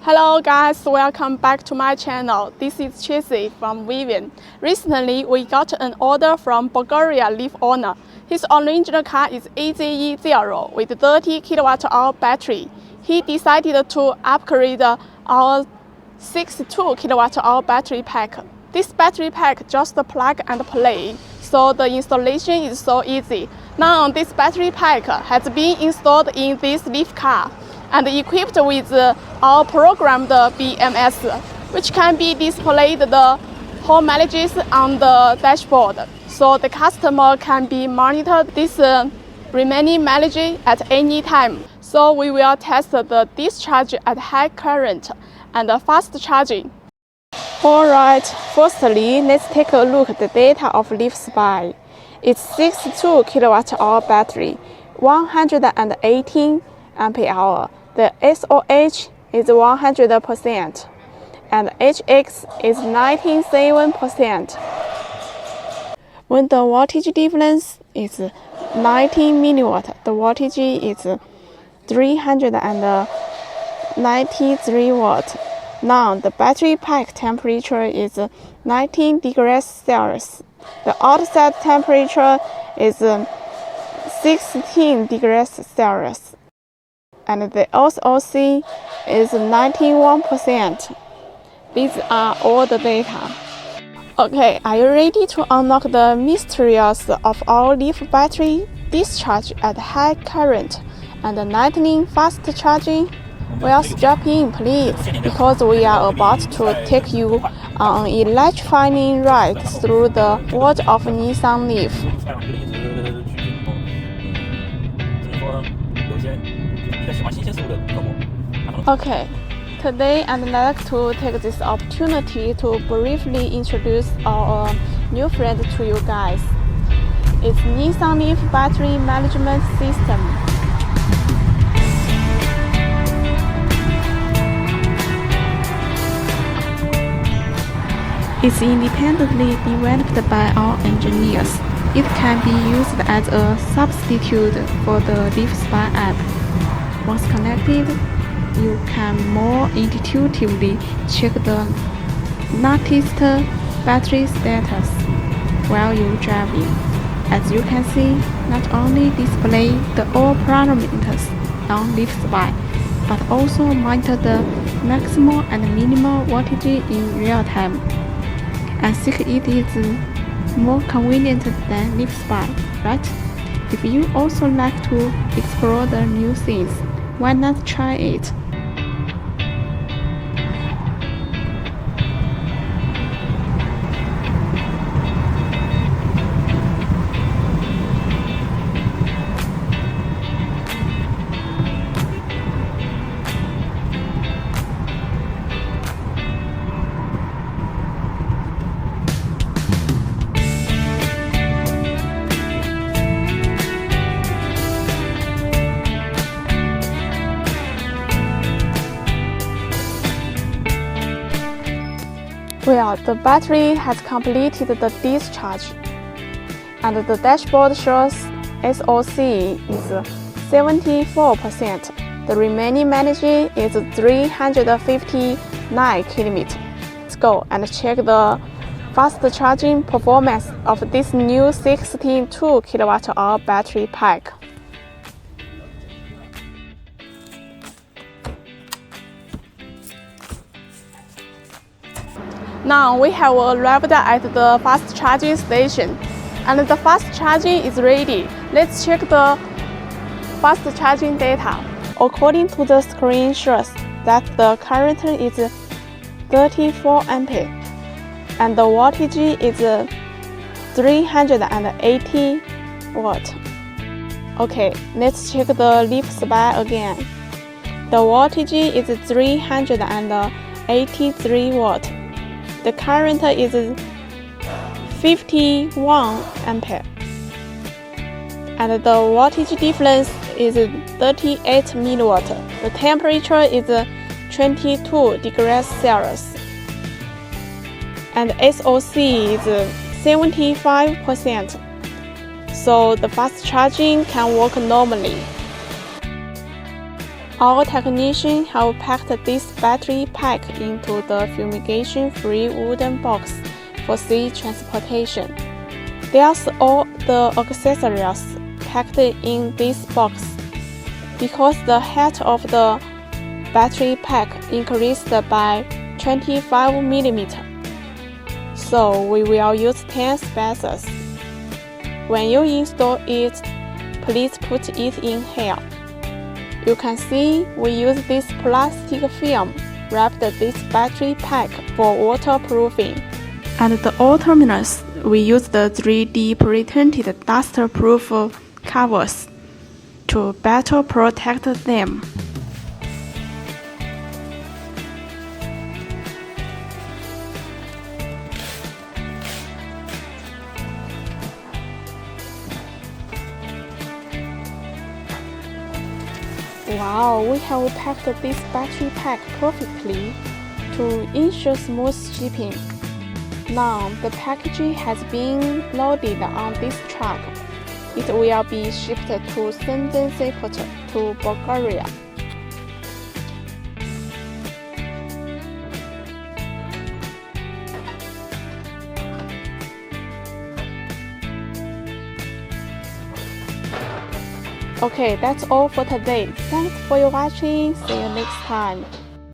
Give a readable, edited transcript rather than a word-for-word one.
Hello guys, welcome back to my channel. This is Tracy from VIVNE. Recently, we got an order from Bulgaria leaf owner. His original car is AZE0 with 30 kWh battery. He decided to upgrade our 62 kWh battery pack. This battery pack just plug and play, so the installation is so easy. Now this battery pack has been installed in this leaf car and equipped with our programmed BMS, which can be displayed the whole mileages on the dashboard, so the customer can be monitored this remaining mileage at any time. So we will test the discharge at high current and fast charging. Alright, firstly, let's take a look at the data of Leaf Spy. It's 62 kWh battery, 118 ampere hour. The SOH is 100% and HX is 97%. When the voltage difference is 19 milliwatt, the voltage is 393 watt. Now the battery pack temperature is 19 degrees Celsius. The outside temperature is 16 degrees Celsius. And the SOC is 91%. These are all the data. Okay, are you ready to unlock the mysteries of our leaf battery discharge at high current and lightning fast charging? Well, strap in please, because we are about to take you on an electrifying ride through the world of Nissan Leaf. Okay, today I'd like to take this opportunity to briefly introduce our new friend to you guys. It's Nissan Leaf Battery Management System. It's independently developed by our engineers. It can be used as a substitute for the Leaf Spy app. Once connected, you can more intuitively check the latest battery status while you're driving. As you can see, not only display the all parameters on Leaf Spy, but also monitor the maximum and minimal voltage in real time. I think it is more convenient than Leaf Spy, right? If you also like to explore the new things, why not try it? Well, the battery has completed the discharge, and the dashboard shows SOC is 74%. The remaining mileage is 359 km. Let's go and check the fast charging performance of this new 62 kWh battery pack. Now we have arrived at the fast charging station, and the fast charging is ready. Let's check the fast charging data. According to the screen shows that the current is 34 ampere and the voltage is 380 watt. Okay, let's check the Leaf Spy again. The voltage is 383 watt. The current is 51 ampere, and the voltage difference is 38 milliwatt. The temperature is 22 degrees Celsius, and SOC is 75%. So the fast charging can work normally. Our technicians have packed this battery pack into the fumigation-free wooden box for sea transportation. There's all the accessories packed in this box. Because the height of the battery pack increased by 25 mm, so we will use 10 spaces. When you install it, please put it in here. You can see we use this plastic film wrapped this battery pack for waterproofing. At the all terminals, we use the 3D pre-tinted dust-proof covers to better protect them. Wow, we have packed this battery pack perfectly to ensure smooth shipping. Now the package has been loaded on this truck. It will be shipped to Shenzhen Seaport to Bulgaria. Okay, that's all for today. Thanks for your watching. See you next time.